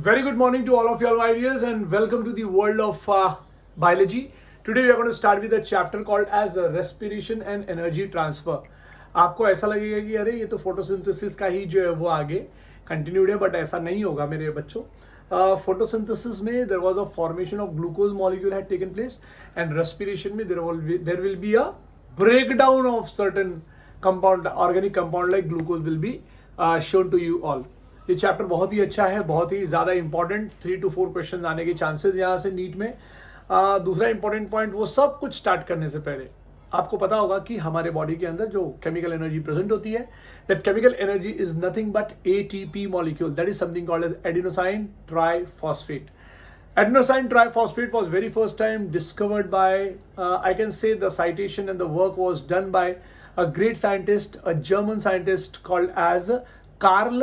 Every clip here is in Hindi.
Very good morning to all of you, my dears, and welcome to the world of biology. Today we are going to start with a chapter called as respiration and energy transfer. आपको ऐसा लगेगा कि अरे ये तो फोटोसिंथेसिस का ही जो है वो आगे कंटिन्यूड है, बट ऐसा नहीं होगा मेरे बच्चों. फोटोसिंथेसिस में there was a formation of glucose molecule had taken place, and respiration में there will be a breakdown of certain compound organic compound like glucose will be shown to you all. ये चैप्टर बहुत ही अच्छा है, बहुत ही ज़्यादा इंपॉर्टेंट. 3 to 4 क्वेश्चन आने के चांसेस यहाँ से नीट में. दूसरा इंपॉर्टेंट पॉइंट, वो सब कुछ स्टार्ट करने से पहले आपको पता होगा कि हमारे बॉडी के अंदर जो केमिकल एनर्जी प्रेजेंट होती है, that chemical energy is nothing but ATP molecule, that is something called as adenosine triphosphate. Adenosine triphosphate was very first time discovered by, I can say the citation and the work was done by a great scientist, a German scientist called as Karl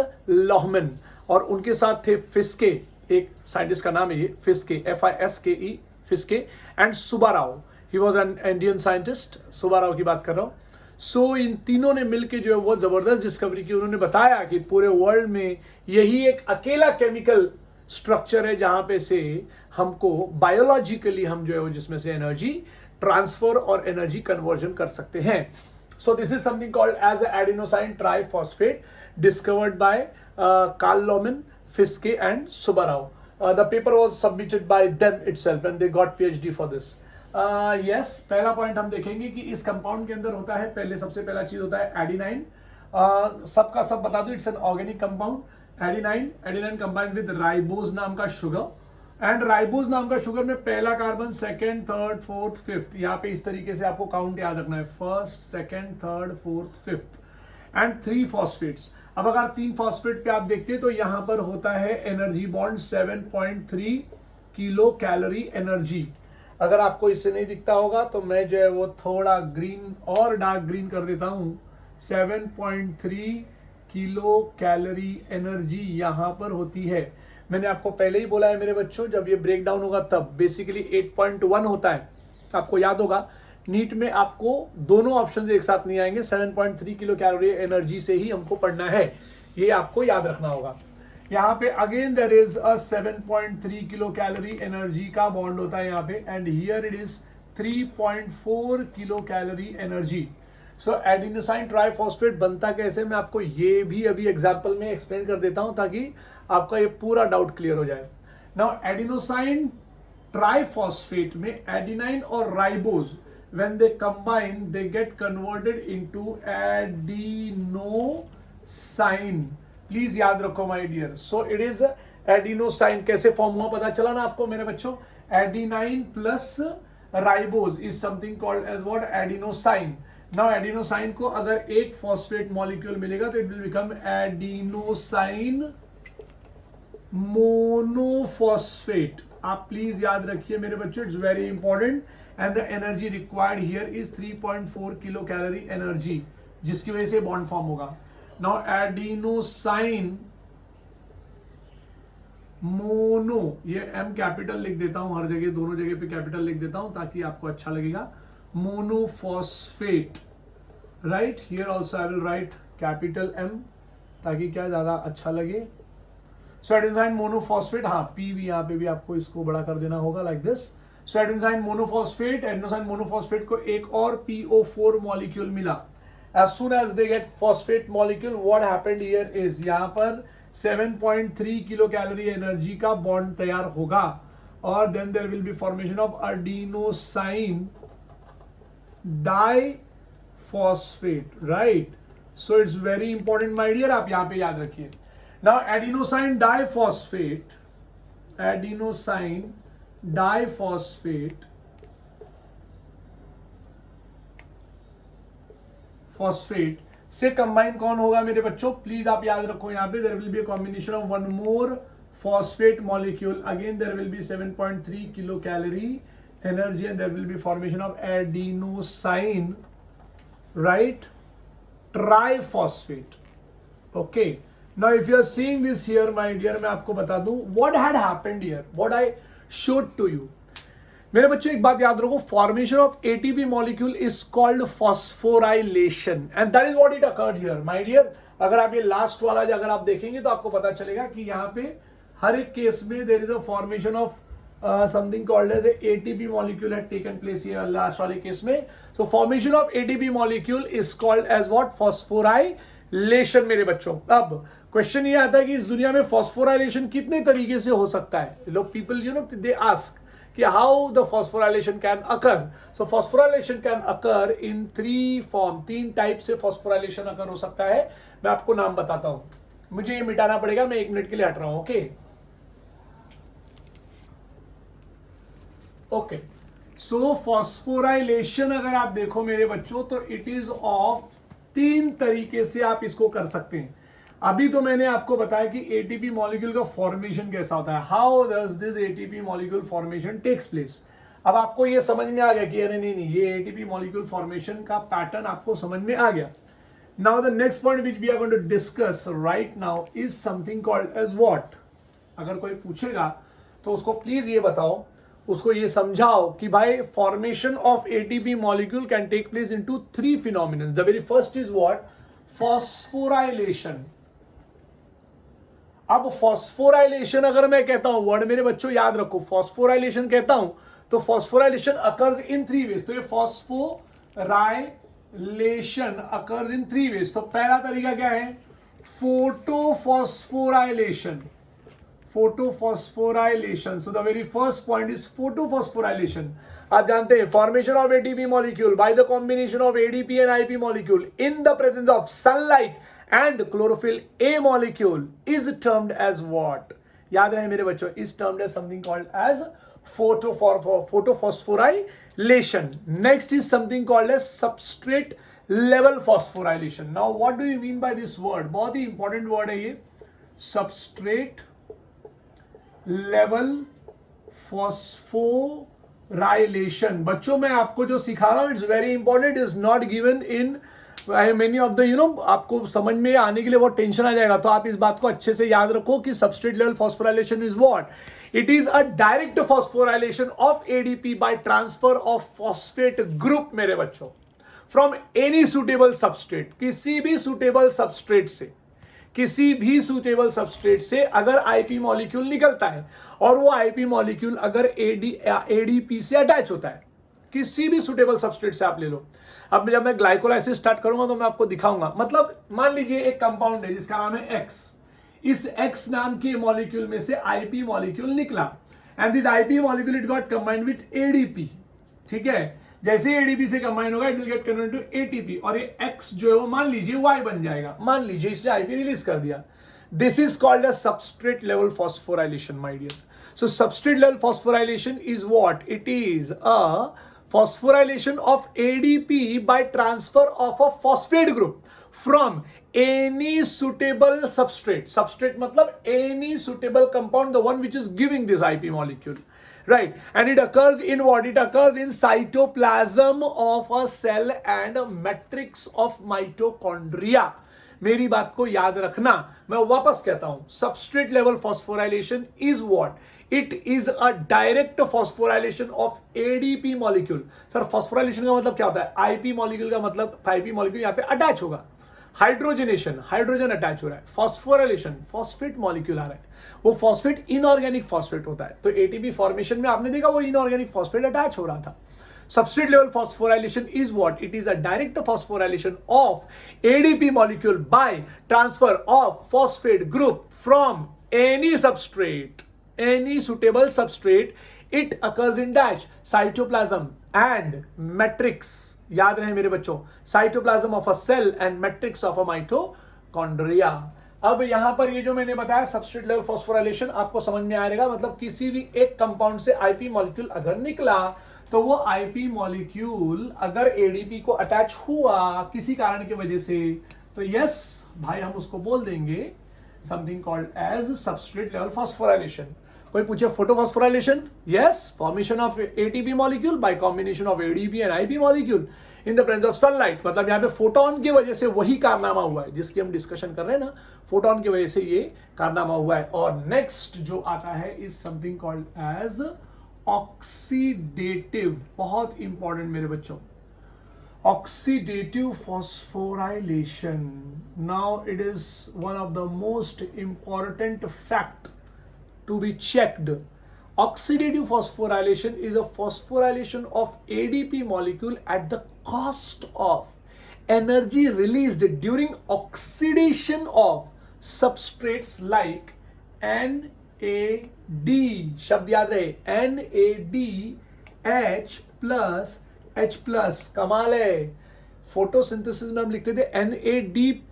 Lohmann. और उनके साथ थे फिस्के, एक साइंटिस्ट का नाम है ये Fiske, FISKE, Fiske, and Subbarao. He was an Indian scientist. Subbarao की बात कर रहा हूँ. सो इन तीनों ने मिलकर जो है वो जबरदस्त डिस्कवरी की. उन्होंने बताया कि पूरे वर्ल्ड में यही एक अकेला केमिकल स्ट्रक्चर है जहां पे से हमको बायोलॉजिकली हम जो है वो जिसमें से एनर्जी ट्रांसफर और एनर्जी कन्वर्जन कर सकते हैं. So this is something called as adenosine triphosphate, discovered by Karl Lohmann, Fiske and Subbarao. The paper was submitted by them itself and they got PhD for this. Yes, पहला पॉइंट हम देखेंगे कि इस कंपाउंड के अंदर होता है, पहले सबसे पहला चीज होता है एडिनाइन. सबका सब बता दो, it's an organic compound. Adenine combined with ribose नाम का शुगर, एंड राइबोज नाम का शुगर में पहला carbon, second, third, fourth, fifth. यहाँ पे इस तरीके से आपको काउंट याद रखना है, first, second, third, fourth, fifth, and 3 phosphates. अब अगर 3 फॉस्फेट पे आप देखते हैं तो यहाँ पर होता है energy bond 7.3 kilo calorie energy. अगर आपको इससे नहीं दिखता होगा तो मैं जो है वो थोड़ा ग्रीन और डार्क ग्रीन कर देता हूँ. 7.3 किलो कैलोरी एनर्जी यहाँ पर होती है. मैंने आपको पहले ही बोला है मेरे बच्चों, जब ये ब्रेक डाउन होगा तब बेसिकली 8.1 होता है. आपको याद होगा नीट में आपको दोनों ऑप्शन एक साथ नहीं आएंगे. 7.3 किलो कैलोरी एनर्जी से ही हमको पढ़ना है, ये आपको याद रखना होगा. यहाँ पे again there is a 7.3 kilo calorie energy का बॉन्ड होता है यहाँ पे, and here it is 3.4 kilo calorie energy. So adenosine triphosphate बनता कैसे, मैं आपको ये भी अभी एग्जांपल में एक्सप्लेन कर देता हूं ताकि आपका ये पूरा डाउट क्लियर हो जाए. नाउ एडिनोसाइन ट्राइफॉस्फेट में एडिनाइन और ribose when they combine they get converted into adenosine. Please याद रखो my dear. So it is adenosine. कैसे फॉर्म हुआ पता चला ना आपको मेरे बच्चों. Adenine plus ribose is something called as what, adenosine. Now adenosine को अगर एक फॉस्फेट मॉलिक्यूल मिलेगा तो it will become adenosine monophosphate. आप प्लीज याद रखिए मेरे बच्चों, it's very important. And the energy required here is 3.4 kilo calorie energy, जिसकी वजह से बॉन्ड फॉर्म होगा. नाउ एडिनोसाइन मोनो, ये एम कैपिटल लिख देता हूं हर जगह, दोनों जगह पे कैपिटल लिख देता हूं ताकि आपको अच्छा लगेगा. Monophosphate, right. Here also I will write capital M ताकि क्या ज्यादा अच्छा लगे. सो एडिनोसाइन मोनोफॉस्फेट, हाँ पी भी यहाँ पे भी आपको इसको बड़ा कर देना होगा like this. So adenosine monophosphate, adenosine monophosphate को एक और PO4 मॉलिक्यूल मिला. As soon as they get phosphate molecule, what happened here is, यहाँ पर 7.3 किलो कैलोरी एनर्जी का बॉन्ड तैयार होगा, और then there will be formation of adenosine diphosphate, right. So it's very important my dear, आप यहां पे याद रखिए. Now adenosine diphosphate, adenosine diphosphate phosphate से कंबाइन कौन होगा मेरे बच्चों, प्लीज आप याद रखो. यहां पे there will be a combination of one more phosphate molecule, again there will be 7.3 kilo calorie energy, and there will be formation of adenosine, right, triphosphate. Okay, now if you are seeing this here my dear, मैं आपको बता दूं what had happened here, what I showed to you. मेरे बच्चों एक बात याद रखो, formation of ATP molecule is called phosphorylation, and that is what it occurred here my dear. अगर आप ये लास्ट वाला अगर आप देखेंगे तो आपको पता चलेगा कि यहाँ पे हर एक केस में there is a formation of something called as ATP molecule had taken place here last वाले केस में. So formation of ATP molecule is called as what? Phosphorylation मेरे बच्चों. अब क्वेश्चन ये आता है कि इस दुनिया में फॉस्फोराइलेशन कितने तरीके से हो सकता है. लोग पीपल दे आस्क कि how the phosphorylation can occur. So phosphorylation can occur in 3 form. 3 type से फॉस्फोराइलेशन अकर हो सकता है. मैं आपको नाम बताता हूं. मुझे ये मिटाना पड़ेगा, मैं 1 मिनट के लिए हट रहा हूं. ओके. सो फॉस्फोराइलेशन अगर आप देखो मेरे बच्चों तो इट इज ऑफ 3 तरीके से आप इसको कर सकते हैं. अभी तो मैंने आपको बताया कि एटीपी मॉलिक्यूल का फॉर्मेशन कैसा होता है. How does this ATP molecule formation takes place. अब आपको ये समझ में आ गया कि अरे नहीं, ये एटीपी मॉलिक्यूल फॉर्मेशन का पैटर्न आपको समझ में आ गया. Now the next point which we are going to discuss right now is something called as what. अगर कोई पूछेगा तो उसको प्लीज ये बताओ, उसको ये समझाओ कि भाई formation of ATP molecule can take place into 3 phenomena. The very first is what? Phosphorylation. अब फॉस्फोराइलेशन अगर मैं कहता हूं, वर्ड मेरे बच्चों याद रखो, फॉस्फोराइलेशन कहता हूं तो फॉस्फोराइलेशन अकर्स इन 3 वेज. तो ये फॉस्फोराइलेशन अकर्स इन 3 वेज. तो पहला तरीका क्या है? Photophosphorylation. Photophosphorylation. So the very first point is photophosphorylation. आप जानते हैं formation of ATP molecule by the combination of ADP and IP molecule in the presence of sunlight and chlorophyll A molecule is termed as what? याद रहे मेरे बच्चों, is termed as something called as photophosphorylation. Next is something called as substrate level phosphorylation. Now what do you mean by this word? बहुत ही important word है ये, substrate level phosphorylation. बच्चों मैं आपको जो सिखा रहा हूँ it's very important, is not given in many of the आपको समझ में आने के लिए बहुत टेंशन आ जाएगा. तो आप इस बात को अच्छे से याद रखो कि substrate level phosphorylation is what? It is a direct phosphorylation of ADP by transfer of phosphate group मेरे बच्चों फ्रॉम एनी सुटेबल सबस्ट्रेट. किसी भी सुटेबल सबस्ट्रेट से अगर आईपी मॉलिक्यूल निकलता है और वो आईपी मॉलिक्यूल अगर एडीपी से अटैच होता है, किसी भी सुटेबल सबस्ट्रेट से आप ले लो. अब जब मैं ग्लाइकोलाइसिस स्टार्ट करूंगा तो मैं आपको दिखाऊंगा. मतलब मान लीजिए एक कंपाउंड है जिसका नाम है X. इस X नाम के मॉलिक्यूल में से आईपी मॉलिक्यूल निकला and this IP molecule it got combined with ADP. ठीक है, जैसे एडीपी से कंबाइन होगा it will get converted to ATP और ये X जो है वो मान लीजिए Y बन जाएगा. मान लीजिए इसने आईपी रिलीज कर दिया. This is called a substrate level phosphorylation my dear. So substrate level phosphorylation is what? It is a phosphorylation of ADP by transfer of a phosphate group from any suitable substrate. Substrate मतलब any suitable compound, the one which is giving this IP molecule, right? And it occurs in what? It occurs in cytoplasm of a cell and a matrix of mitochondria. मेरी बात को याद रखना, मैं वापस कहता हूं, substrate level phosphorylation is what? It is a direct phosphorylation of ADP molecule. Sir phosphorylation का मतलब क्या होता है? आईपी मॉलिक्यूल का मतलब आईपी मॉलिक्यूल यहां पे अटैच होगा. हाइड्रोजनेशन, हाइड्रोजन अटैच हो रहा है. फॉस्फोराइलेशन, फॉस्फेट मॉलिक्यूल आ रहा है. वो फॉस्फेट इनऑर्गेनिक फॉस्फेट होता है. तो एटीपी फॉर्मेशन में आपने देखा वो इनऑर्गेनिक फॉस्फेट अटैच हो रहा था. Substrate level phosphorylation is what? It is a direct phosphorylation of ADP molecule by transfer of phosphate group from any substrate, any suitable substrate. It occurs in dash cytoplasm and matrix. याद रहे मेरे बच्चों, cytoplasm of a cell and matrix of a mitochondria. अब यहां पर ये जो मैंने बताया सबस्ट्रेट लेवल फॉस्फोराइलेशन आपको समझ में आएगा. मतलब किसी भी एक कंपाउंड से आईपी मॉलिक्यूल अगर निकला तो वो आईपी मॉलिक्यूल अगर एडीपी को अटैच हुआ किसी कारण की वजह से, तो यस भाई हम उसको बोल देंगे something called as substrate level phosphorylation. कोई पूछे photophosphorylation? Yes, formation of ATP molecule by combination of ADP and IP molecule in the presence of sunlight. मतलब यहाँ पे फोटोन की वजह से वही कारनामा हुआ है जिसकी हम डिस्कशन कर रहे हैं ना, फोटोन की वजह से ये कारनामा हुआ है. और नेक्स्ट जो आता है is something called as oxidative. बहुत इंपॉर्टेंट मेरे बच्चों, oxidative phosphorylation. Now it is one of the most important fact to be checked. Oxidative phosphorylation is a phosphorylation of ADP molecule at the cost of energy released during oxidation of substrates like NAD. शब्द याद रहे, NADH प्लस H प्लस. कमाल है. फोटोसिंथेसिस में हम लिखते थे NADP.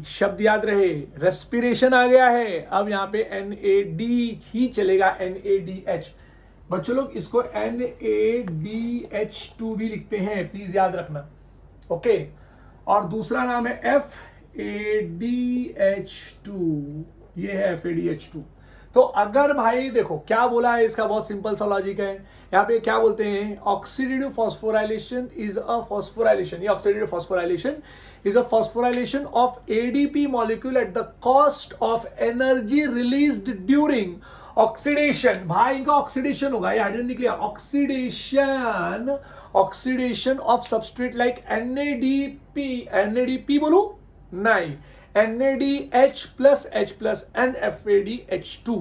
शब्द याद रहे. रेस्पिरेशन आ गया है, अब यहां पे NAD ही चलेगा, NADH. बच्चों लोग इसको NADH2 भी लिखते हैं, प्लीज याद रखना. ओके. और दूसरा नाम है FADH2. ये है FADH2. तो अगर भाई देखो क्या बोला है, इसका बहुत सिंपल सा लॉजिक है. यहाँ पे क्या बोलते हैं, oxidative phosphorylation is a phosphorylation. ये oxidative phosphorylation is a phosphorylation of ADP molecule at the cost of energy released during oxidation. भाई इनका ऑक्सीडेशन होगा, ये हाइड्रोजन निकलेगा. Oxidation of substrate like NADP बोलू नहीं, NADH plus H plus and FADH2.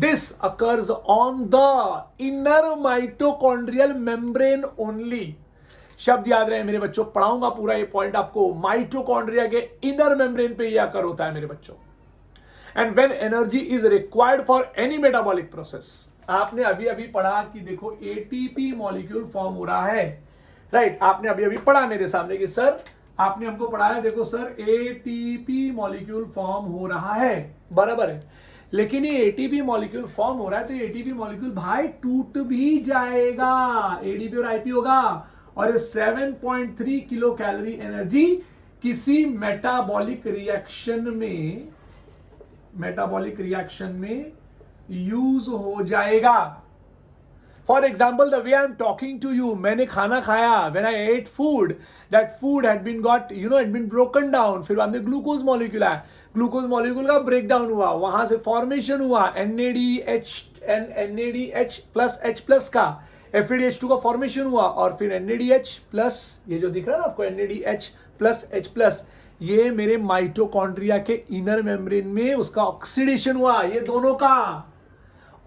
This occurs on the inner mitochondrial membrane only. शब्द याद रहे मेरे बच्चों, पढ़ाऊंगा पूरा ये पॉइंट आपको. माइटोकॉन्ड्रिया के इनर मेम्ब्रेन पे ये अकर होता है मेरे बच्चों. And when energy is required for any metabolic process. आपने अभी अभी पढ़ा कि देखो एटीपी मॉलिक्यूल फॉर्म हो रहा है, राइट. आपने अभी अभी पढ़ा मेरे सामने कि सर आपने हमको पढ़ाया, देखो सर एटीपी मॉलिक्यूल फॉर्म हो रहा है, बराबर है. लेकिन ये एटीपी मॉलिक्यूल फॉर्म हो रहा है तो एटीपी मॉलिक्यूल भाई टूट भी जाएगा. एडीपी और आईपी होगा और ये 7.3 किलो कैलोरी एनर्जी किसी मेटाबॉलिक रिएक्शन में यूज हो जाएगा. For example, the way I am talking to you, मैंने खाना खाया, when I ate food, that food had been broken down. फिर बाद में ग्लूकोज मॉलिक्यूल आया, ग्लूकोज मॉलिक्यूल का ब्रेक डाउन हुआ, वहां से फॉर्मेशन हुआ NADH प्लस H प्लस का, FADH2 का फॉर्मेशन हुआ और फिर NADH प्लस, ये जो दिख रहा है ना आपको NADH प्लस H प्लस, ये मेरे माइटोकॉन्ड्रिया के इनर मेम्ब्रेन में उसका ऑक्सीडेशन हुआ, ये दोनों का.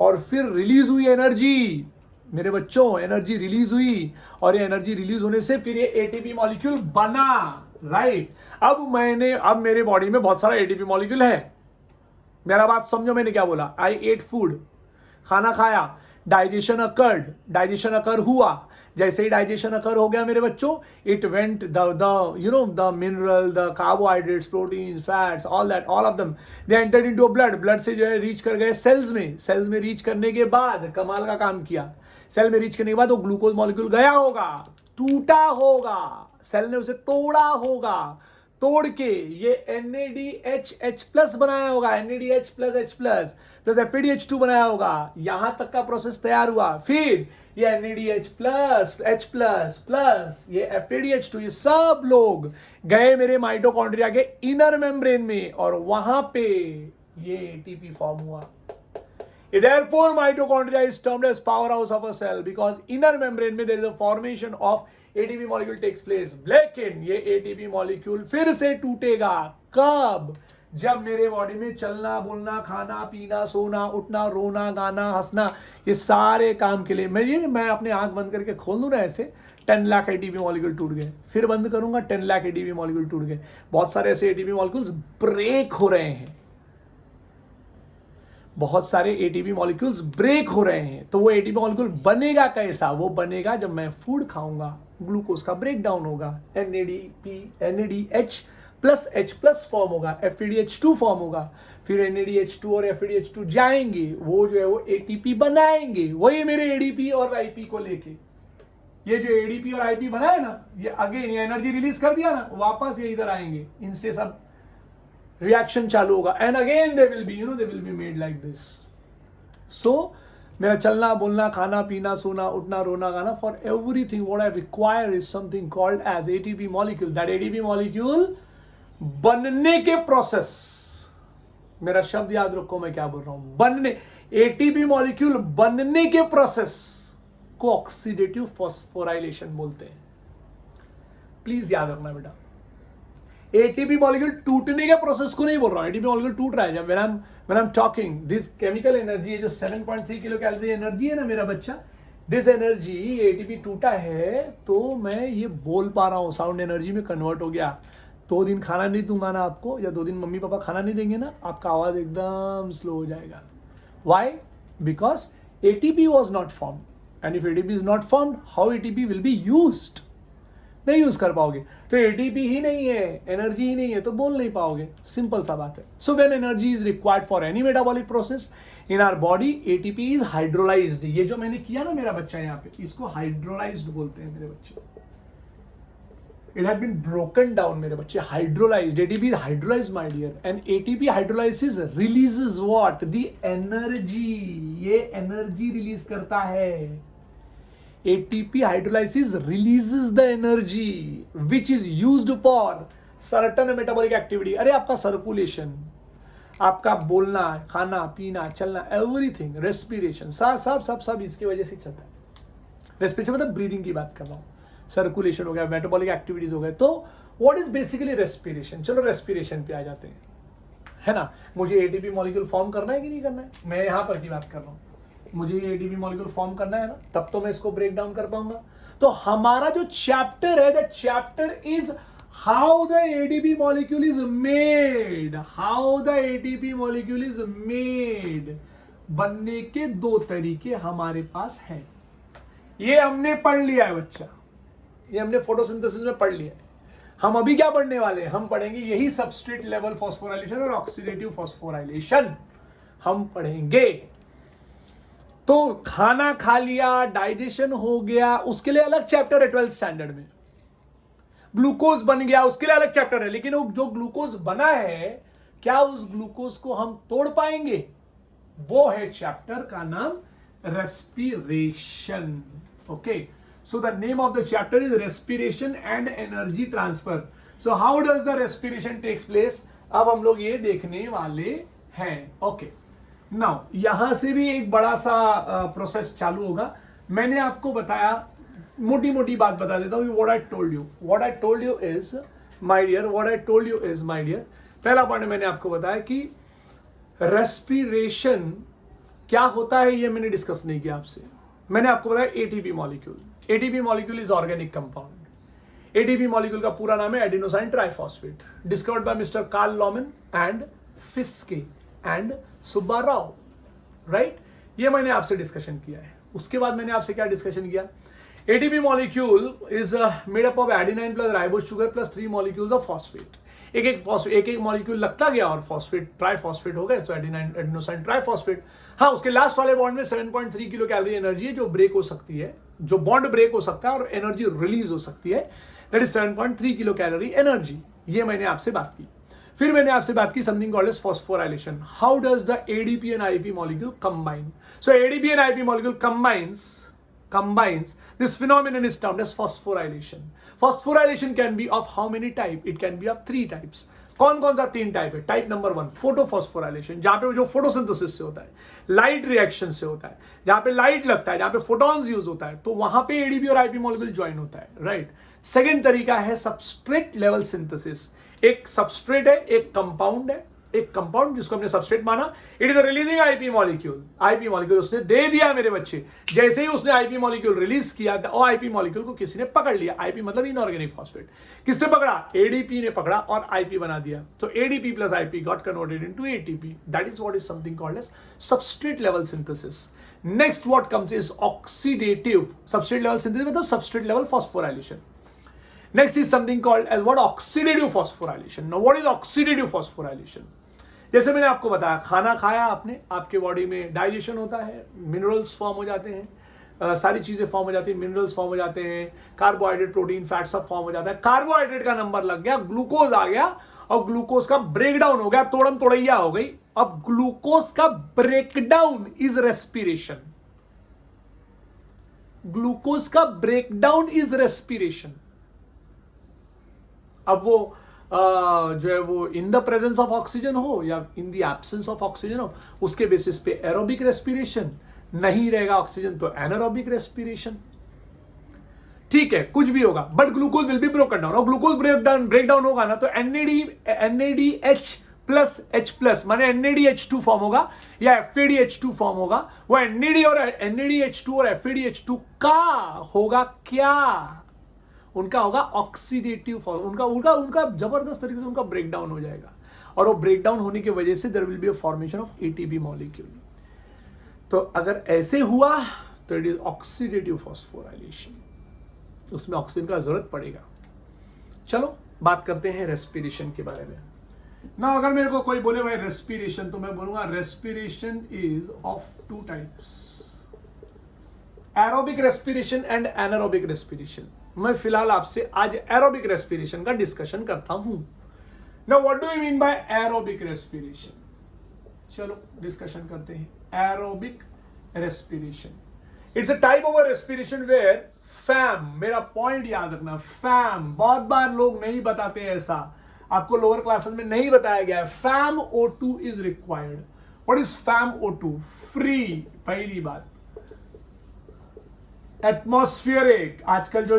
और फिर रिलीज हुई एनर्जी मेरे बच्चों, एनर्जी रिलीज हुई और ये एनर्जी रिलीज होने से फिर ये एटीपी मॉलिक्यूल बना, राइट. अब मेरे बॉडी में बहुत सारा एटीपी मॉलिक्यूल है. मेरा बात समझो, मैंने क्या बोला. आई एट फूड, खाना खाया, डाइजेशन अकर हुआ. जैसे ही डाइजेशन अकर हो गया मेरे बच्चों, it went the mineral, the carbohydrates, proteins, fats, all of them they entered into blood से जो है रीच कर गए सेल्स में रीच करने के बाद कमाल का काम किया. सेल में रीच करने के बाद वो ग्लूकोज मॉलिक्यूल गया होगा, टूटा होगा, सेल ने उसे तोड़ा होगा, तोड़ के ये NADH प्लस बनाया होगा, NADH plus H plus FADH2 बनाया होगा. यहां तक का प्रोसेस तैयार हुआ. फिर ये NADH प्लस H प्लस ये FADH2, ये सब लोग गए मेरे माइटोकॉन्ड्रिया के इनर मेम्ब्रेन में और वहां पे ये ATP फॉर्म हुआ. Therefore, mitochondria is termed as powerhouse of a cell because inner membrane में there is a formation of ATP molecule takes place. लेकिन ये ATP molecule फिर से टूटेगा कब? जब मेरे बॉडी में चलना, बोलना, खाना, पीना, सोना, उठना, रोना, गाना, हंसना, ये सारे काम के लिए मैं अपने आंख बंद करके खोल दूं ना ऐसे, 10 लाख एटीपी मॉलिक्यूल टूट गए. फिर बंद करूंगा, 10 लाख एटीपी मॉलिक्यूल टूट गए. बहुत सारे ऐसे एटीपी मॉलिक्यूल्स ब्रेक हो रहे हैं. बहुत सारे एटीपी मॉलिक्यूल्स ब्रेक हो रहे हैं. तो वो एटीपी मॉलिक्यूल बनेगा कैसा? वो बनेगा जब मैं फूड खाऊंगा, ग्लूकोज का ब्रेक डाउन होगा, NADH plus H plus form होगा, FADH2 फॉर्म होगा. फिर NADH2 और FADH2 जाएंगे, वो जो है वो ATP बनाएंगे. वही मेरे ADP और IP को लेके, ये जो ADP और IP बना है ना, ये अगेन ये एनर्जी रिलीज कर दिया ना, वापस ये इधर आएंगे, इनसे सब रिएक्शन चालू होगा. And again they will be made like this. So मेरा चलना, बोलना, खाना, पीना, सोना, उठना, रोना, गाना, for everything what I require is something called as ATP molecule. That ATP molecule बनने के प्रोसेस, मेरा शब्द याद रखो मैं क्या बोल रहा हूं, बनने, ATP मॉलिक्यूल बनने के प्रोसेस को ऑक्सीडेटिव फॉस्फोराइलेशन बोलते हैं. प्लीज याद रखना बेटा. एटीपी मॉलिक्यूल टूटने के प्रोसेस को नहीं बोल रहा हूँ, एटीपी मॉलिक्यूल टूट रहा है जब when I am talking this chemical energy है जो 7.3 किलो कैलोरी एनर्जी है ना मेरा बच्चा, दिस एनर्जी एटीपी टूटा है तो मैं ये बोल पा रहा हूँ, साउंड एनर्जी में कन्वर्ट हो गया। 2 दिन खाना नहीं दूंगा ना आपको, या 2 दिन मम्मी पापा खाना नहीं देंगे ना, आपका आवाज एकदम स्लो हो जाएगा। Why? Because ATP was not form, and if ATP is not form, how ATP will be used? नहीं यूज कर पाओगे। तो एटीपी ही नहीं है, एनर्जी ही नहीं है, तो बोल नहीं पाओगे, सिंपल सा बात है। So when energy is required for any metabolic process in our body, ATP is hydrolysed. ये जो मैंने किया ना मेरा बच्चा यहाँ पे, इसको हाइड्रोलाइज्ड बोलते हैं मेरे बच्चे। It had been broken down मेरे बच्चे, hydrolysed. ATP is hydrolysed my dear, and ATP hydrolysis releases what? The energy. ये एनर्जी रिलीज करता है। ATP hydrolysis releases the energy which is used for certain metabolic activity। अरे आपका सर्कुलेशन, आपका बोलना, खाना पीना, चलना, एवरीथिंग, रेस्पिरेशन, सब इसकी वजह से चलता है। रेस्पिरेशन मतलब ब्रीदिंग की बात कर रहा हूँ, सर्कुलेशन हो गया, मेटाबॉलिक एक्टिविटीज हो गए। तो व्हाट इज बेसिकली रेस्पिरेशन? चलो रेस्पिरेशन पे आ जाते हैं, है ना। मुझे एटीपी मॉलिक्यूल फॉर्म करना है कि नहीं करना है, मैं यहाँ पर की बात कर रहा हूँ। मुझे ये एटीपी मॉलिक्यूल फॉर्म करना है ना, तब तो मैं इसको ब्रेक डाउन कर पाऊंगा। तो हमारा जो चैप्टर है, the chapter is how the ATP molecule is made. How the ATP molecule is made. बनने के 2 तरीके हमारे पास हैं। ये हमने पढ़ लिया है बच्चा, ये हमने फोटोसिंथेसिस में पढ़ लिया है। हम अभी क्या पढ़ने वाले हैं? हम पढ़ेंगे यही सबस्ट्रेट लेवल फॉस्फोराइलेशन और ऑक्सीडेटिव फॉस्फोराइलेशन हम पढ़ेंगे। तो खाना खा लिया, डाइजेशन हो गया, उसके लिए अलग चैप्टर है 12th स्टैंडर्ड में। ग्लूकोज बन गया, उसके लिए अलग चैप्टर है। लेकिन वो जो ग्लूकोज बना है, क्या उस ग्लूकोज को हम तोड़ पाएंगे? वो है चैप्टर का नाम respiration. Okay, so the name of the chapter is respiration and energy transfer. So how does the respiration takes place? अब हम लोग ये देखने वाले हैं। ओके, नाउ यहां से भी एक बड़ा सा प्रोसेस चालू होगा। मैंने आपको बताया, मोटी मोटी बात बता देता हूं। What I told you is my dear, पहला पॉइंट मैंने आपको बताया कि रेस्पिरेशन क्या होता है, ये मैंने डिस्कस नहीं किया आपसे। मैंने आपको बताया ATP molecule is organic compound. ATP molecule का पूरा नाम है adenosine triphosphate, discovered by mister Karl Lohmann and Fiske and Subba Rao, right. ये मैंने आपसे डिस्कशन किया है। उसके बाद मैंने आपसे क्या डिस्कशन किया? ATP molecule is made up of adenine plus ribose sugar plus 3 molecules of phosphate. एक मॉलिक्यूल लगता गया और फॉस्फेट ट्राइफॉस्फेट हो गए, तो एडिनोसाइन ट्राइफॉस्फेट। हाँ, उसके लास्ट वाले बॉन्ड में 7.3 किलो कैलोरी एनर्जी है, जो ब्रेक हो सकती है, जो बॉन्ड ब्रेक हो सकता है और एनर्जी रिलीज हो सकती है। That is 7.3 kilo calorie energy. ये मैंने आपसे बात की। फिर मैंने आपसे बात की something called as phosphorylation. How does the ADP and IP molecule combine? So ADP and IP molecule combines this phenomenon is termed as phosphorylation. Phosphorylation can be of how many type? It can be of 3 types. कौन कौन सा 3 टाइप है? टाइप नंबर 1 फोटोफॉस्फोराइलेशन, जहां पे जो फोटोसिंथेसिस से होता है, लाइट रिएक्शन से होता है, जहां पे लाइट लगता है, जहां पे फोटॉन्स यूज होता है, तो वहां पे एडीपी और आईपी मॉलिक्यूल ज्वाइन होता है, राइट। सेकेंड तरीका है सबस्ट्रेट लेवल सिंथेसिस। एक सबस्ट्रेट है, एक कंपाउंड है, एक कंपाउंड जिसको हमने सबस्ट्रेट माना। It is releasing IP molecule उसने दे दिया मेरे बच्चे। जैसे ही उसने आईपी मॉलिक्यूल रिलीज किया और आईपी मॉलिक्यूल को किसी ने पकड़ लिया। आईपी मतलब इनऑर्गेनिक फॉस्फेट। किसने पकड़ा? एडीपी ने पकड़ा और आईपी बना दिया। तो ADP plus IP got converted into ATP. That is what is something called as substrate level synthesis. Next what comes is oxidative. Substrate level synthesis मतलब substrate level phosphorylation. Next is something called as what? Oxidative phosphorylation. Now what is oxidative phosphorylation? जैसे मैंने आपको बताया, खाना खाया आपने, आपके बॉडी में डाइजेशन होता है, मिनरल्स फॉर्म हो जाते हैं, सारी चीजें फॉर्म हो जाती हैं, मिनरल्स फॉर्म हो जाते हैं, कार्बोहाइड्रेट, प्रोटीन, फैट सब फॉर्म हो जाता है। कार्बोहाइड्रेट का नंबर लग गया, ग्लूकोज आ गया और ग्लूकोज का ब्रेकडाउन हो गया, तोड़म तोड़ैया हो गई। अब ग्लूकोज का ब्रेकडाउन इज रेस्पिरेशन। ग्लूकोज का ब्रेकडाउन इज रेस्पिरेशन। अब वो जो है वो इन द प्रेजेंस ऑफ ऑक्सीजन हो या in the absence of oxygen हो, उसके बेसिस पे एरोबिक रेस्पिरेशन, नहीं रहेगा ऑक्सीजन तो एनारोबिक रेस्पिरेशन। ठीक है, कुछ भी होगा, but glucose will be broken down, और ग्लूकोज ब्रेक डाउन होगा ना तो NADH प्लस H प्लस माने NADH2 फॉर्म होगा या FADH2 फॉर्म होगा। वो NADH2 और FADH2 का होगा क्या? उनका होगा ऑक्सीडेटिव फॉर्म, उनका जबरदस्त तरीके से उनका ब्रेक डाउन हो जाएगा, और वो ब्रेक डाउन होने की वजह से there will be a formation of ATP molecule. तो अगर ऐसे हुआ तो इट इज ऑक्सीडेटिव फॉस्फोराइलेशन, उसमें ऑक्सीजन का जरूरत पड़ेगा। चलो बात करते हैं रेस्पिरेशन के बारे में ना। अगर मेरे को कोई बोले भाई रेस्पिरेशन, तो मैं बोलूंगा respiration is of two types, aerobic respiration and anaerobic respiration. मैं फिलहाल आपसे आज एरोबिक रेस्पिरेशन का डिस्कशन करता हूं। Now what do you mean by aerobic respiration? चलो डिस्कशन करते हैं। Aerobic respiration, it's a type of a respiration where fam, मेरा पॉइंट याद रखना, फैम बहुत बार लोग नहीं बताते ऐसा, आपको लोअर क्लासेस में नहीं बताया गया है। Fam O2 is required. What is fam O2? Free, पहली बात। एटमॉस्फेरिक, आजकल जो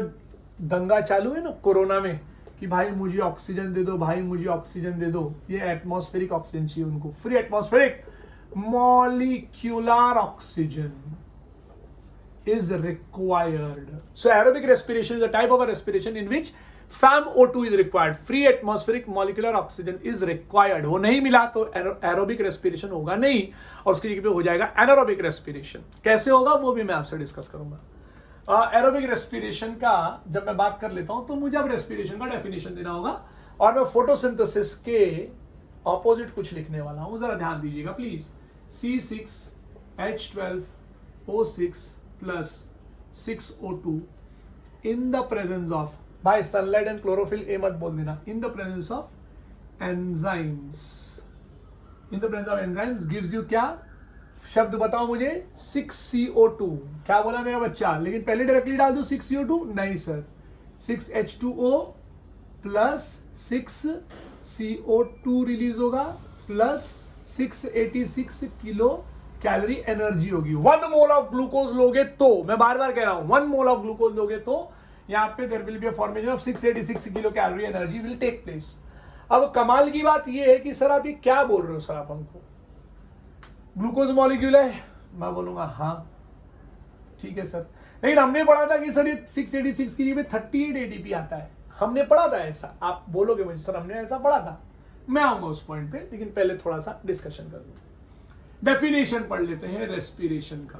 दंगा चालू है ना कोरोना में कि भाई मुझे ऑक्सीजन दे दो, भाई मुझे ऑक्सीजन दे दो, ये एटमॉस्फेरिक ऑक्सीजन चाहिए उनको, free atmospheric. Molecular oxygen is required. So aerobic respiration is a type of a respiration in which FAMO2 is required. Free atmospheric molecular oxygen is required. वो नहीं मिला तो aerobic respiration होगा नहीं, और उसकी जगह पे हो जाएगा anaerobic respiration। कैसे होगा वो भी मैं आपसे डिस्कस करूंगा। एरोबिक रेस्पिरेशन का जब मैं बात कर लेता हूं तो मुझे अब रेस्पिरेशन का डेफिनेशन देना होगा, और मैं फोटोसिंथेसिस के ऑपोजिट कुछ लिखने वाला हूं, जरा ध्यान दीजिएगा please. C6H12O6 plus 6O2 in the presence of, by sunlight and chlorophyll ए मत बोल देना, in the presence of enzymes, in the presence of enzymes gives you क्या शब्द बताओ मुझे? 6CO2। क्या बोला मेरा बच्चा? लेकिन पहले डायरेक्टली डाल दो 6CO2, नहीं sir, 6H2O plus 6CO2 release होगा प्लस 686 किलो कैलोरी एनर्जी होगी। 1 मोल ऑफ ग्लूकोज लोगे तो, मैं बार बार कह रहा हूं, 1 मोल ऑफ ग्लूकोज लोगे तो यहां पे there will be a formation of 686 kilo calorie energy will take place. अब कमाल की बात यह है कि सर आप ये क्या बोल रहे हो सर, आप हमको ग्लूकोज मॉलिक्यूल है, मैं बोलूंगा हाँ ठीक है सर, लेकिन हमने पढ़ा था कि सर ये 686 की जगह 38 ATP आता है, हमने पढ़ा था ऐसा। आप बोलोगे मुझे सर हमने ऐसा पढ़ा था, मैं आऊंगा उस पॉइंट पे, लेकिन पहले थोड़ा सा डिस्कशन कर लूंगा। डेफिनेशन पढ़ लेते हैं रेस्पिरेशन का।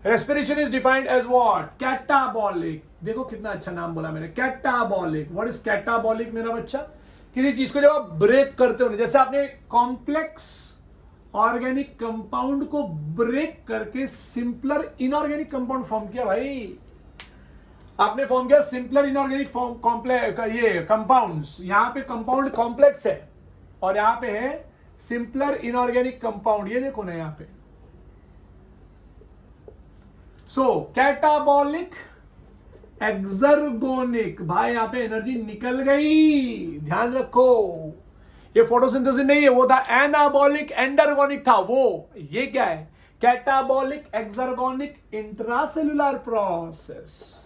Respiration is defined as what? Catabolic. देखो कितना अच्छा नाम बोला मैंने, कैटाबॉलिक। व्हाट इज कैटाबॉलिक मेरा बच्चा? किसी चीज को जब आप ब्रेक करते हो, जैसे आपने कॉम्प्लेक्स ऑर्गेनिक कंपाउंड को ब्रेक करके सिंपलर इनऑर्गेनिक कंपाउंड फॉर्म किया, भाई आपने फॉर्म किया सिंपलर इनऑर्गेनिक कॉम्प्लेक्स, ये कंपाउंड्स, यहां पे कंपाउंड कॉम्प्लेक्स है और यहां पे है सिंपलर इनऑर्गेनिक कंपाउंड, ये देखो ना यहां पे। सो कैटाबॉलिक एक्सर्गोनिक, भाई यहां पे एनर्जी निकल गई, ध्यान रखो, ये फोटोसिंथेसिस नहीं है, वो था एनाबॉलिक एंडरगोनिक था वो। ये क्या है? Catabolic exergonic intracellular process,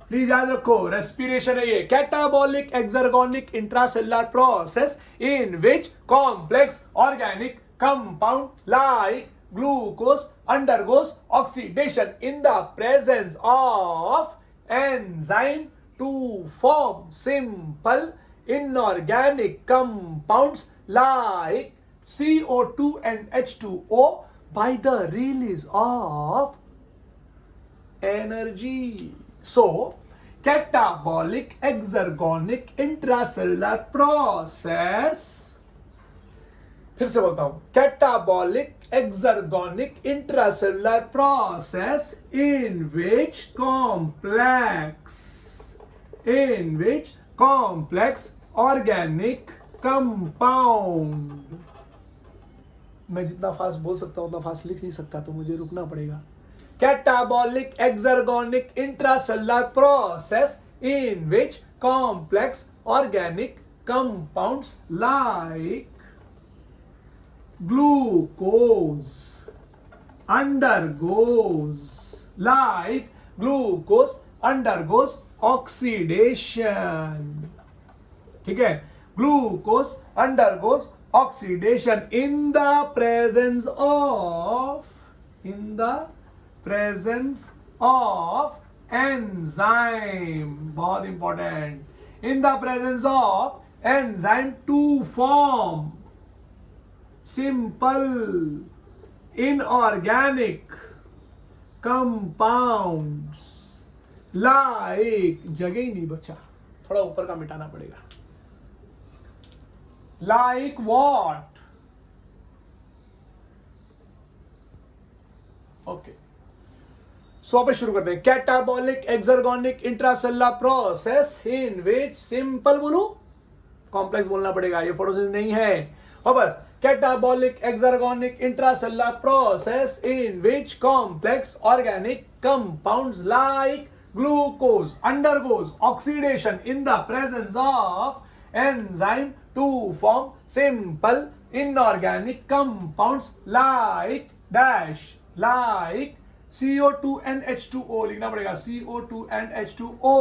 please याद रखो, रेस्पिरेशन है ये, catabolic exergonic intracellular process in which complex organic compound like glucose undergoes oxidation in the presence of enzyme to form simple inorganic compounds like CO2 and H2O by the release of energy. So, catabolic exergonic intracellular process, फिर से बोलता हूं, catabolic exergonic intracellular process in which complex organic compound, मैं जितना फास्ट बोल सकता हूं उतना फास्ट लिख नहीं सकता, तो मुझे रुकना पड़ेगा। Catabolic exergonic intracellular process in which complex organic compounds like glucose undergoes, like glucose undergoes oxidation. ठीक है, glucose undergoes oxidation in the presence of enzyme. बहुत important, in the presence of enzyme to form simple inorganic compounds like, जगह ही नहीं बचा, थोड़ा ऊपर का मिटाना पड़ेगा. Like what? Okay. सो आप शुरू करते हैं. Catabolic exergonic intracellular process in which, simple बोलो, कॉम्प्लेक्स बोलना पड़ेगा, ये फोटोसिंथेसिस नहीं है. और बस, catabolic exergonic intracellular process in which complex organic compounds like glucose undergoes oxidation in the presence of enzyme to form simple inorganic compounds like dash, like CO2 and H2O लिखना पड़ेगा, CO2 and H2O,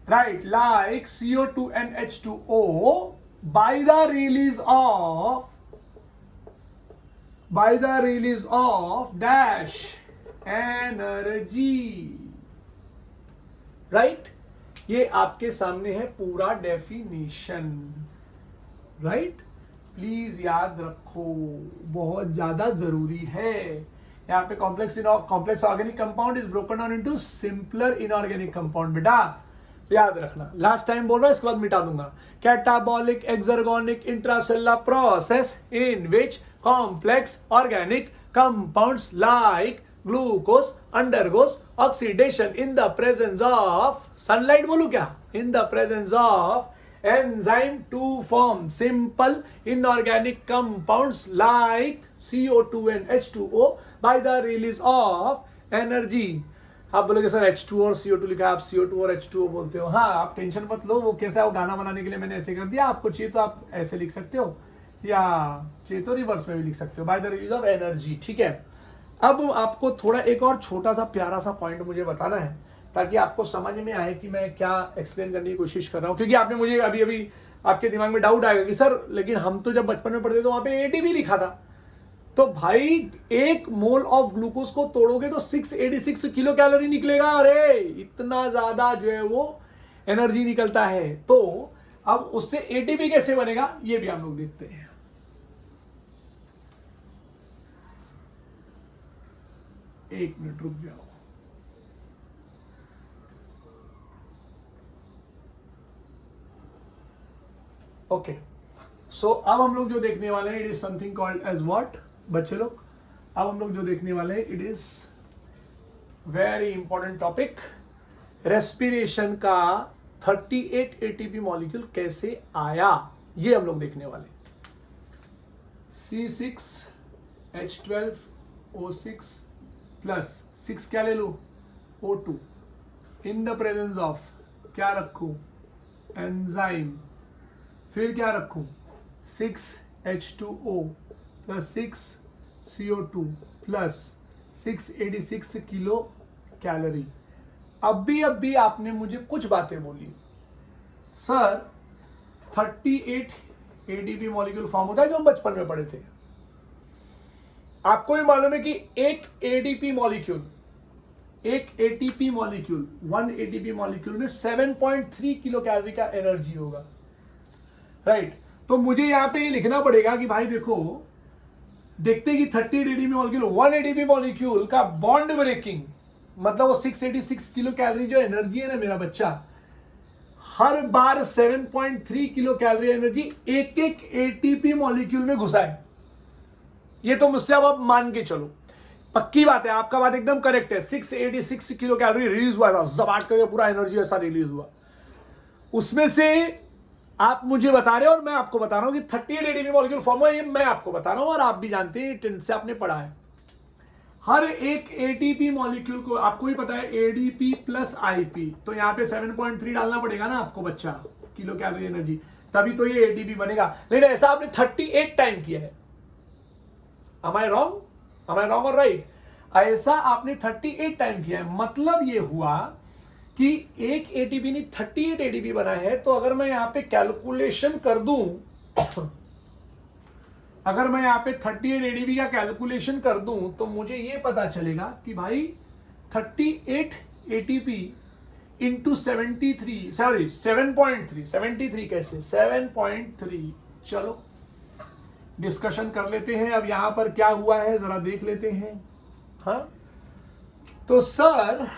right, like CO2 and H2O by the release of dash energy, right. ये आपके सामने है पूरा डेफिनेशन, राइट. प्लीज याद रखो, बहुत ज्यादा जरूरी है. यहाँ पे complex organic compound is broken down into simpler inorganic compound. बेटा याद रखना, लास्ट टाइम बोल रहा हूं, इसके बाद मिटा दूंगा. Catabolic exergonic intracellular process in which complex organic compounds like glucose undergoes oxidation in the presence of sunlight, बोलू क्या, in the presence of enzyme to form simple inorganic compounds like CO2 and H2O by the release of energy. आप बोलोगे सर H2 और CO2 लिखा है, आप CO2 और H2O बोलते हो. हाँ, आप टेंशन मत लो, वो कैसा है, वो गाना बनाने के लिए मैंने ऐसे कर दिया. आपको चाहिए तो आप ऐसे लिख सकते हो, या चाहिए तो रिवर्स में भी लिख सकते हो, by the release of energy. ठीक है, अब आपको थोड़ा एक और छोटा सा प्यारा सा पॉइंट मुझे बताना है, ताकि आपको समझ में आए कि मैं क्या एक्सप्लेन करने की कोशिश कर रहा हूं. क्योंकि आपने मुझे अभी अभी आपके दिमाग में डाउट आएगा कि सर लेकिन हम तो जब बचपन में पढ़ते तो वहां पे एटीपी लिखा था. तो भाई, एक मोल ऑफ ग्लूकोज को तोड़ोगे तो 686 किलो कैलोरी निकलेगा. अरे इतना ज्यादा जो है वो एनर्जी निकलता है. तो अब उससे एटीपी कैसे बनेगा ये भी हम लोग देखते हैं. एक मिनट रुक जाओ. ओके, सो अब हम लोग जो देखने वाले हैं, it is something called as what, बच्चे लोग, अब हम लोग जो देखने वाले हैं, it is very important topic. Respiration का 38 एटीपी मॉलिक्यूल कैसे आया, ये हम लोग देखने वाले. C6H12O6 प्लस 6 क्या ले लू, O2 in the presence of क्या रखू, एंजाइम, फिर क्या रखूं 6H2O plus 6CO2 plus 686 kilo calorie. अभी आपने मुझे कुछ बातें बोली, सर 38 एटीपी मॉलिक्यूल फॉर्म होता है जो हम बचपन में पढ़े थे. आपको भी मालूम है कि एक एटीपी मॉलिक्यूल 1 एटीपी मॉलिक्यूल में 7.3 किलो कैलोरी का एनर्जी होगा, राइट. तो मुझे यहां पे लिखना पड़ेगा कि भाई देखो, देखते कि 30 एटीपी मॉलिक्यूल 1 एटीपी मॉलिक्यूल का बॉन्ड ब्रेकिंग, मतलब वो 686 किलो कैलोरी जो एनर्जी है ना मेरा बच्चा, हर बार 7.3 किलो कैलोरी एनर्जी एक एटीपी मॉलिक्यूल में घुसा है. ये तो मुझसे अब आप मान के चलो, पक्की बात है, आपका बात एकदम करेक्ट है. 686 किलो कैलोरी रिलीज हुआ था, जबाट करके पूरा एनर्जी ऐसा रिलीज हुआ. उसमें से आप मुझे बता रहे हो और मैं आपको बता रहा हूं कि 38 एटीपी मॉलिक्यूल फॉर्म हुआ, ये मैं आपको बता रहा हूं और आप भी जानते हैं, 10 से आपने पढ़ा है. हर एक एटीपी मॉलिक्यूल को आपको भी पता है एडीपी प्लस आईपी, तो यहां पे 7.3 डालना पड़ेगा ना आपको बच्चा, किलो कैलोरी एनर्जी, तभी तो ये एटीपी बनेगा. लेकिन ऐसा आपने 38 टाइम किया है. Am I wrong? Am I wrong or right? ऐसा आपने 38 टाइम किया है, मतलब ये हुआ कि एक एटीपी ने 38 एटीपी बना है। तो अगर मैं यहाँ पे कैलकुलेशन कर दूं, अगर मैं यहाँ पे 38 एटीपी का कैलकुलेशन कर दूं तो मुझे ये पता चलेगा कि भाई 38 एटीपी इंटू 73, सॉरी 7.3, 73 कैसे 7.3। चलो डिस्कशन कर लेते हैं। अब यहां पर क्या हुआ है जरा देख लेते हैं। हाँ, तो सर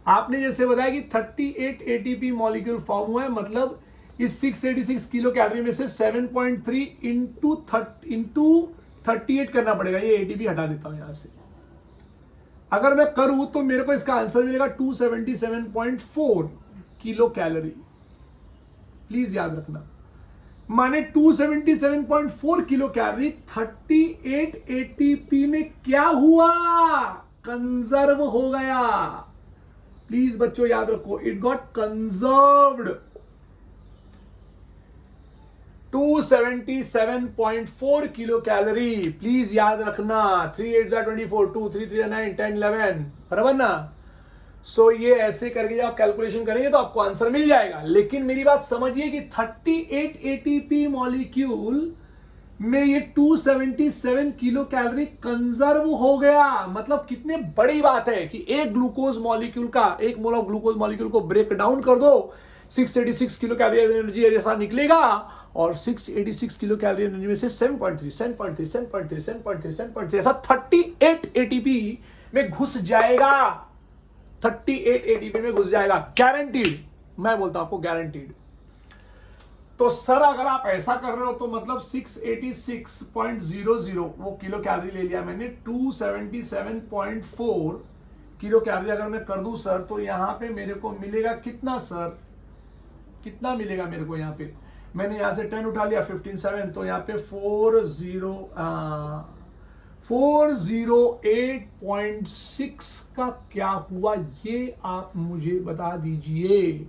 आपने जैसे बताया कि 38 एटीपी मॉलिक्यूल फॉर्म हुआ है, मतलब इस 686 किलो कैलोरी में से 7.3 इंटू 38 करना पड़ेगा। ये एटीपी हटा देता हूं यहां से। अगर मैं करूं तो मेरे को इसका आंसर मिलेगा 277.4 किलो कैलोरी। प्लीज याद रखना, माने 277.4 किलो कैलोरी 38 एटीपी में क्या हुआ, कंजर्व हो गया। प्लीज बच्चों याद रखो, it got conserved. 277.4 kilo calorie, please याद रखना। 3 8 24, 2 3 3 9 10 11, बराबर ना। सो ये ऐसे करके जब आप कैलकुलेशन करेंगे तो आपको आंसर मिल जाएगा। लेकिन मेरी बात समझिए कि 38 एटीपी मॉलिक्यूल में ये 277 किलो कैलोरी कंजर्व हो गया। मतलब कितने बड़ी बात है कि एक ग्लूकोज मॉलिक्यूल का, एक मोल ऑफ ग्लूकोज मॉलिक्यूल को ब्रेक डाउन कर दो, 686 किलो कैलोरी एनर्जी ऐसा निकलेगा, और 686 किलो कैलोरी एनर्जी में से 7.3 ऐसा 38 एटीपी में घुस जाएगा। 38 एटीपी में घुस जाएगा, गारंटीड। मैं बोलता हूं आपको गारंटीड। तो सर अगर आप ऐसा कर रहे हो तो मतलब 686.00 वो किलो कैलोरी ले लिया मैंने, 277.4 किलो कैलोरी अगर मैं कर दूं सर, तो यहां पे मेरे को मिलेगा कितना सर, कितना मिलेगा मेरे को यहाँ पे। मैंने यहां से 10 उठा लिया, 15 7, तो यहाँ पे 408.6 का क्या हुआ, ये आप मुझे बता दीजिए।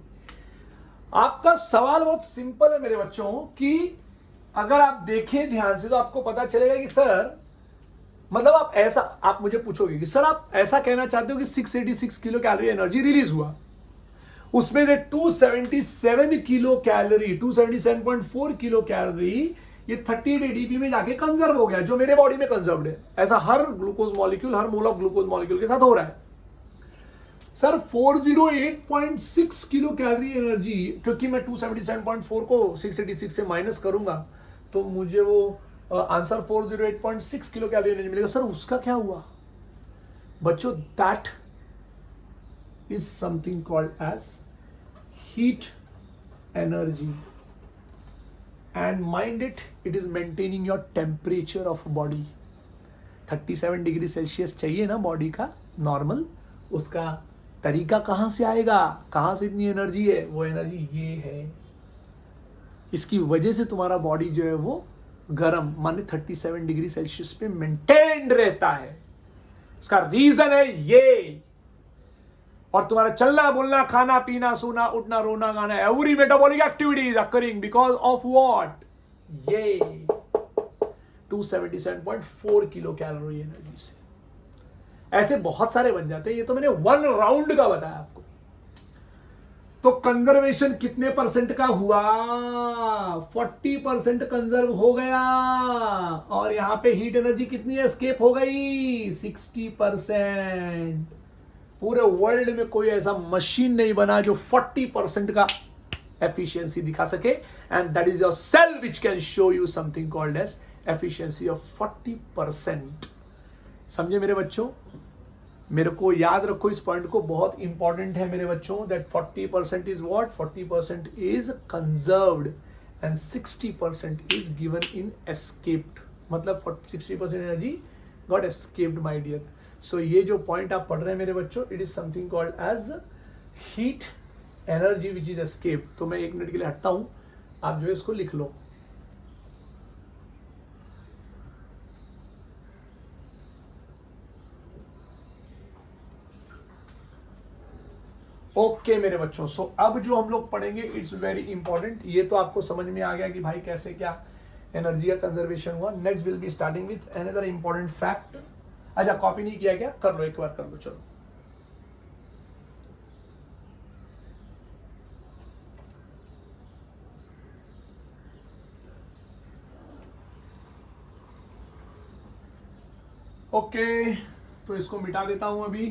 आपका सवाल बहुत सिंपल है मेरे बच्चों, कि अगर आप देखें ध्यान से तो आपको पता चलेगा कि सर, मतलब आप ऐसा, आप मुझे पूछोगे कि सर आप ऐसा कहना चाहते हो कि 686 किलो कैलोरी एनर्जी रिलीज हुआ, उसमें से 277 किलो कैलोरी, 277.4 किलो कैलोरी ये 38 एटीपी में जाके कंजर्व हो गया, जो मेरे बॉडी में कंजर्व्ड है। ऐसा हर ग्लूकोज मॉलिक्यूल, हर मोल ऑफ ग्लूकोज मॉलिक्यूल के साथ हो रहा है। सर 408.6 किलो कैलोरी एनर्जी, क्योंकि मैं 277.4 को 686 से माइनस करूंगा तो मुझे वो आंसर 408.6 किलो कैलोरी एनर्जी मिलेगा। सर उसका क्या हुआ बच्चों, that is something called as heat energy, and mind it, it is maintaining your temperature of body. 37 degree Celsius चाहिए ना बॉडी का नॉर्मल, उसका तरीका कहां से आएगा, कहां से इतनी एनर्जी है, वो एनर्जी ये है। इसकी वजह से तुम्हारा बॉडी जो है वो गर्म, माने 37 डिग्री सेल्सियस पे मेंटेन्ड रहता है। इसका रीजन है ये। और तुम्हारा चलना बोलना, खाना पीना, सोना उठना, रोना गाना, every metabolic activity is occurring because of what, ये 277.4 किलो कैलोरी एनर्जी से। ऐसे बहुत सारे बन जाते हैं, ये तो मैंने 1 राउंड का बताया आपको। तो कंजर्वेशन कितने परसेंट का हुआ, 40% कंजर्व हो गया, और यहां पे हीट एनर्जी कितनी एस्केप हो गई, 60%। पूरे वर्ल्ड में कोई ऐसा मशीन नहीं बना जो 40% का एफिशिएंसी दिखा सके, and that is your cell which can show you something called as efficiency of 40%। समझे मेरे बच्चों, मेरे को याद रखो इस पॉइंट को, बहुत इंपॉर्टेंट है मेरे बच्चों, that 40% is what, 40% is conserved and 60% is given in escaped, मतलब 60% energy got escaped my dear. So ये जो पॉइंट आप पढ़ रहे हैं मेरे बच्चों, it is something called as heat energy which is escaped. तो मैं 1 मिनट के लिए हटता हूं, आप जो है इसको लिख लो। ओके मेरे बच्चों, सो अब जो हम लोग पढ़ेंगे इट्स वेरी इंपॉर्टेंट। ये तो आपको समझ में आ गया कि भाई कैसे क्या एनर्जी का कंजर्वेशन हुआ। Next will be starting with another important fact, अच्छा कॉपी नहीं किया क्या, कर लो एक बार, कर लो चलो। ओके तो इसको मिटा देता हूं अभी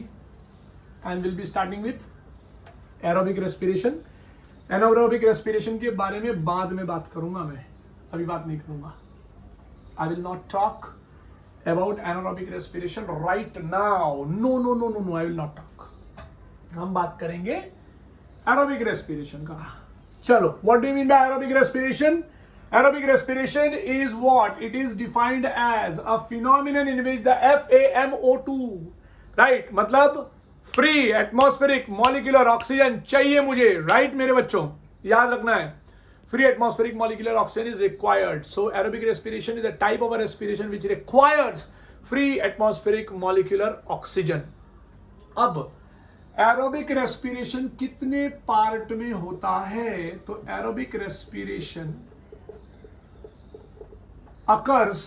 and will be starting with aerobic respiration. Anaerobic respiration के बारे में बाद में बात करूंगा मैं, अभी बात नहीं करूंगा। I will not talk about anaerobic respiration right now, no no no no no, I will not talk. हम बात करेंगे एरोबिक रेस्पिरेशन का। चलो, what do you mean by aerobic respiration? Aerobic respiration is what? It is defined as a phenomenon in which the FaMO2, right? मतलब free atmospheric molecular oxygen चाहिए मुझे, right मेरे बच्चों, याद रखना है। Free atmospheric molecular oxygen is required. So aerobic respiration is a type of a respiration which requires free atmospheric molecular oxygen. अब एरोबिक रेस्पिरेशन कितने पार्ट में होता है? तो aerobic respiration occurs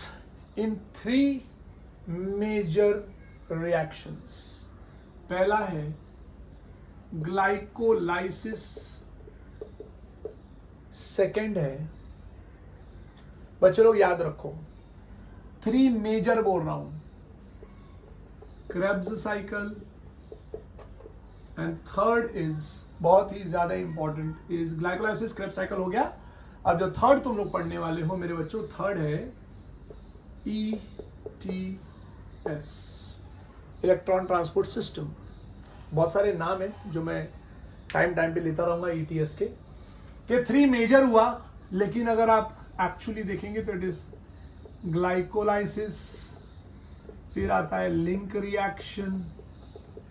in 3 major reactions. पहला है ग्लाइकोलाइसिस, सेकंड है, बच्चों लोग याद रखो 3 मेजर बोल रहा हूं, Krebs cycle, and third is बहुत ही ज्यादा important is glycolysis, Krebs cycle हो गया। अब जो थर्ड तुम लोग पढ़ने वाले हो मेरे बच्चों, थर्ड है ETS, इलेक्ट्रॉन ट्रांसपोर्ट सिस्टम। बहुत सारे नाम है जो मैं टाइम पे लेता रहूंगा ETS के। ये 3 मेजर हुआ, लेकिन अगर आप एक्चुअली देखेंगे तो इट इज ग्लाइकोलाइसिस, फिर आता है लिंक रिएक्शन,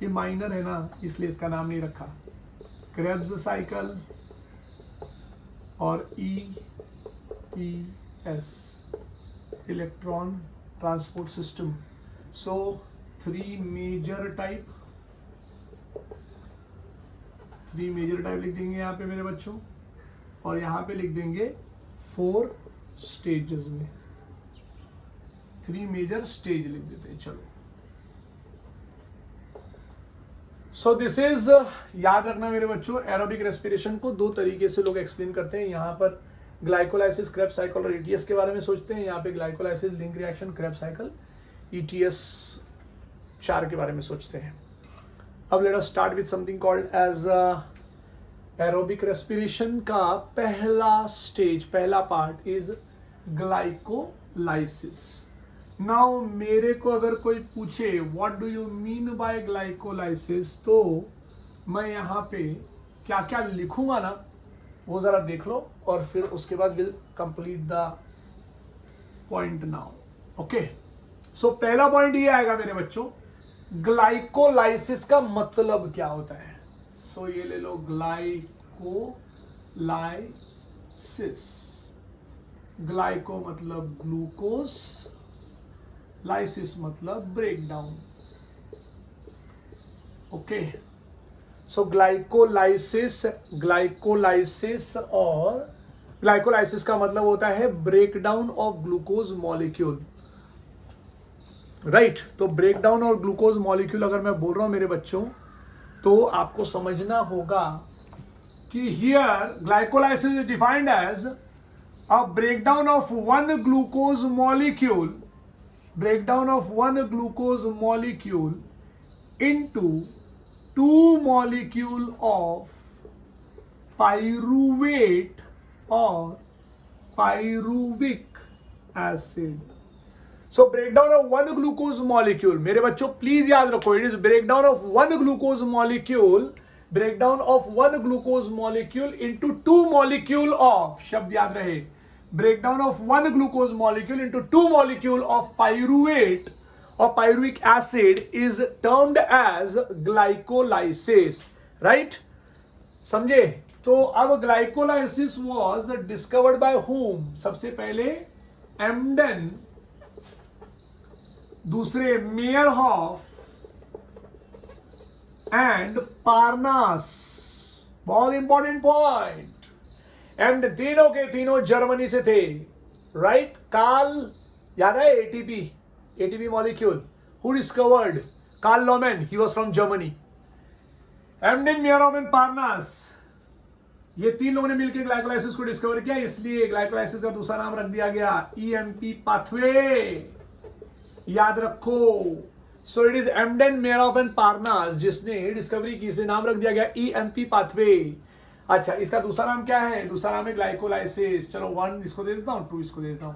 ये माइनर है ना इसलिए इसका नाम नहीं रखा, क्रेब्स साइकिल और ETS, इलेक्ट्रॉन ट्रांसपोर्ट सिस्टम। सो 3 मेजर टाइप लिख देंगे यहाँ पे मेरे बच्चों, और यहाँ पे लिख देंगे 4 स्टेजेस में, 3 मेजर स्टेज लिख देते हैं। चलो, सो दिस इज, याद रखना मेरे बच्चों, एरोबिक रेस्पिरेशन को 2 तरीके से लोग एक्सप्लेन करते हैं। यहाँ पर ग्लाइकोलाइसिस, क्रेब्स साइकिल और ETS के बारे में सोचते हैं, यहाँ पे glycolysis, link reaction, Krebs cycle, ETS 4 के बारे में सोचते हैं। अब let us start with something called as aerobic respiration का पहला स्टेज, पहला पार्ट इज ग्लाइकोलाइसिस। नाउ मेरे को अगर कोई पूछे what do you mean bye glycolysis, तो मैं यहाँ पे क्या क्या लिखूंगा ना वो जरा देख लो, और फिर उसके बाद will complete the point now. Okay, so पहला पॉइंट ये आएगा मेरे बच्चों, ग्लाइकोलाइसिस का मतलब क्या होता है। सो ये ले लो, ग्लाइकोलाइसिस, ग्लाइको मतलब ग्लूकोज, लाइसिस मतलब break down. Okay, so glycolysis और ग्लाइकोलाइसिस का मतलब होता है break down of glucose molecule, right. तो ब्रेक डाउन और ग्लूकोज मॉलिक्यूल अगर मैं बोल रहा हूं मेरे बच्चों, तो आपको समझना होगा कि here glycolysis is defined as a breakdown of one glucose molecule into 2 molecule of pyruvate or pyruvic acid. So breakdown of one glucose molecule, मेरे बच्चों प्लीज याद रखो, it is breakdown of one glucose molecule into 2 molecule of, शब्द याद रहे, breakdown of one glucose molecule into 2 molecule of pyruvate or pyruvic acid is termed as glycolysis, right? समझे? तो अब glycolysis was discovered by whom? सबसे पहले एम्डन, दूसरे मेयरहॉफ एंड पार्नास। बहुत इंपॉर्टेंट पॉइंट, एंड तीनों के तीनों जर्मनी से थे, राइट? कार्ल, याद है ATP molecule, Who discovered? Carl Loman. He was from Germany. Emden, Mierhoff and Parnas. ये 3 लोगों ने मिलकर ग्लाइकोलाइसिस को डिस्कवर किया, इसलिए ग्लाइकोलाइसिस का दूसरा नाम रख दिया गया EMP पाथवे। याद रखो। सो इट इज एम्डेन, मेयरहोफ एंड पार्नास जिसने डिस्कवरी की, इसे नाम रख दिया गया EMP पाथवे। अच्छा, इसका दूसरा नाम क्या है? दूसरा नाम है ग्लाइकोलाइसिस। चलो 1 इसको दे देता हूं, 2 इसको दे देता हूं।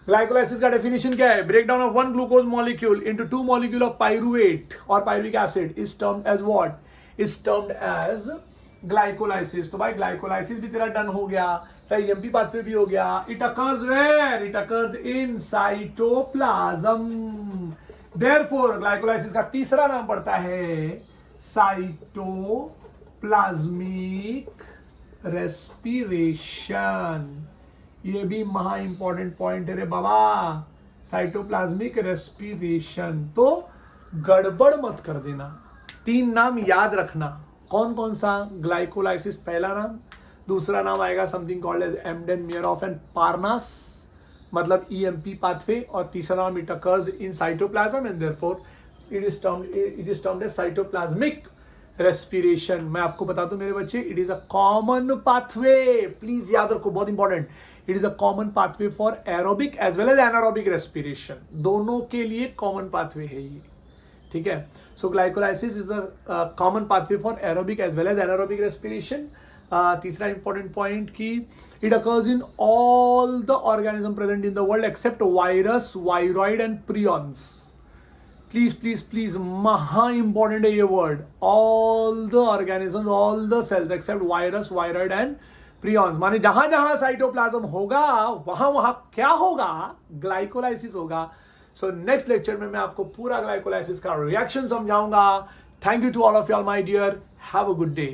ग्लाइकोलाइसिस का डेफिनेशन क्या है? Break down of 1 glucose molecule into 2 molecule of pyruvate और pyruvic acid is termed as what? Is termed as glycolysis. तो भाई ग्लाइकोलाइसिस भी तेरा डन हो गया, फिर EMP पाथवे भी हो गया। It occurs where? It occurs in cytoplasm. Therefore glycolysis का तीसरा नाम पड़ता है साइटोप्लाज्मिक रेस्पिरेशन। ये भी महा इंपॉर्टेंट पॉइंट है रे बाबा, साइटोप्लाज्मिक रेस्पिरेशन। तो गड़बड़ मत कर देना, 3 नाम याद रखना। कौन कौन सा? ग्लाइकोलाइसिस पहला नाम, दूसरा नाम आएगा something called as Emden, Meyerhof and Parnas मतलब EMP पाथवे, और तीसरा नाम it occurs in cytoplasm and therefore it is termed as cytoplasmic respiration. मैं आपको बता दूं मेरे बच्चे, it is a common pathway. Please याद रखो, बहुत important. It is a common pathway for aerobic as well as anaerobic respiration. दोनों के लिए कॉमन पाथवे है ये, ठीक है। So glycolysis is a common pathway for aerobic as well as anaerobic respiration. तीसरा इंपॉर्टेंट पॉइंट की it occurs in all the organism present in the world except virus, viroid and prions. Please please please, महा इंपॉर्टेंट है ये word. All the organism, all the cells except virus, viroid and prions. माने जहां जहां साइटोप्लाज्म होगा वहां वहां क्या होगा? ग्लाइकोलाइसिस होगा। सो नेक्स्ट लेक्चर में मैं आपको पूरा ग्लाइकोलाइसिस का रिएक्शन समझाऊंगा। Thank you to all of you all my dear, have a good day.